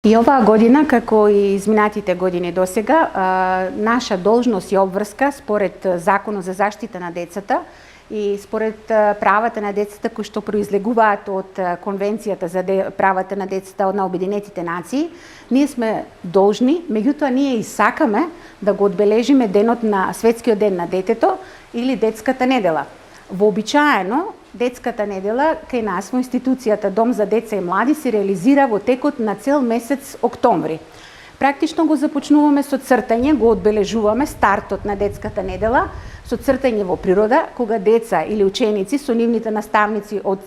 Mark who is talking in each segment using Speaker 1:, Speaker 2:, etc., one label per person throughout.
Speaker 1: И оваа година, како и изминатите години досега, наша должност и обврска според Законот за заштита на децата и според правата на децата кои што произлегуваат од Конвенцијата за правата на децата на Обединетите нации, ние сме должни, меѓутоа ние и сакаме да го одбележиме денот на Светскиот ден на детето или детската недела. Вообичаено, детската недела кај нас во институцијата Дом за деца и млади се реализира во текот на цел месец октомври. Практично го започнуваме со цртање, го одбележуваме стартот на детската недела со цртање во природа, кога деца или ученици со нивните наставници од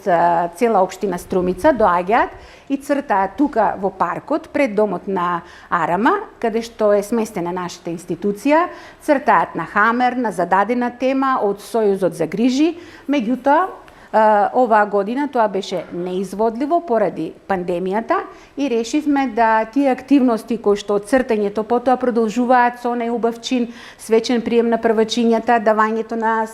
Speaker 1: цела општина Струмица доаѓаат и цртаат тука во паркот пред домот на Арама, каде што е сместена нашата институција, цртаат на хамер, на зададена тема од Сојузот за грижи, меѓутоа оваа година тоа беше неизводливо поради пандемијата и решивме да тие активности кои што од цртањето потоа продолжуваат со најубав чин, свечен прием на првачињата, давањето на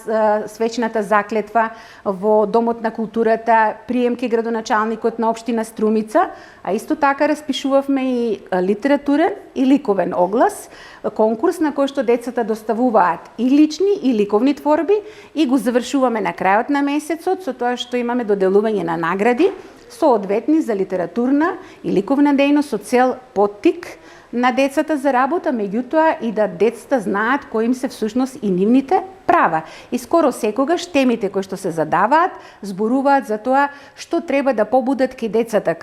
Speaker 1: свечната заклетва во Домот на културата, прием ке градоначалникот на општина Струмица, а исто така распишувавме и литературен и ликовен оглас, конкурс на кој што децата доставуваат и лични и ликовни творби и го завршуваме на крајот на месецот со тоа што имаме доделување на награди соодветни за литературна и ликовна дејност со цел поттик на децата за работа, меѓутоа и да децата знаат кои им се всушност и нивните права. И скоро секогаш темите кои што се задаваат зборуваат за тоа што треба да побудат кај децата,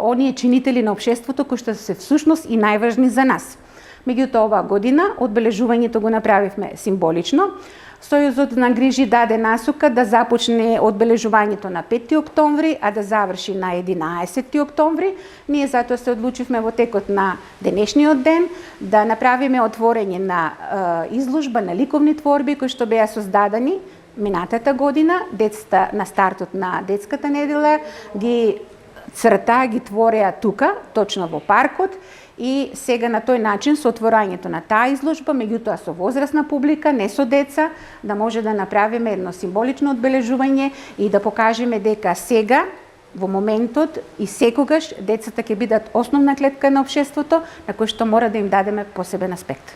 Speaker 1: оние чинители на општеството кои што се всушност и најважни за нас. Меѓутоа оваа година одбележувањето го направивме символично. Сојузот на грижи даде насока да започне одбележувањето на 5 октомври, а да заврши на 11 октомври. Ние затоа се одлучивме во текот на денешниот ден да направиме отворење на изложба на ликовни творби кои што беа создадени минатата година. Децата на стартот на детската недела ги цртаа, ги твореа тука, точно во паркот, и сега на тој начин со отворањето на таа изложба, меѓутоа со возрастна публика, не со деца, да може да направиме едно символично одбележување и да покажеме дека сега, во моментот и секогаш, децата ќе бидат основна клетка на општеството, на кој што мора да им дадеме посебен аспект.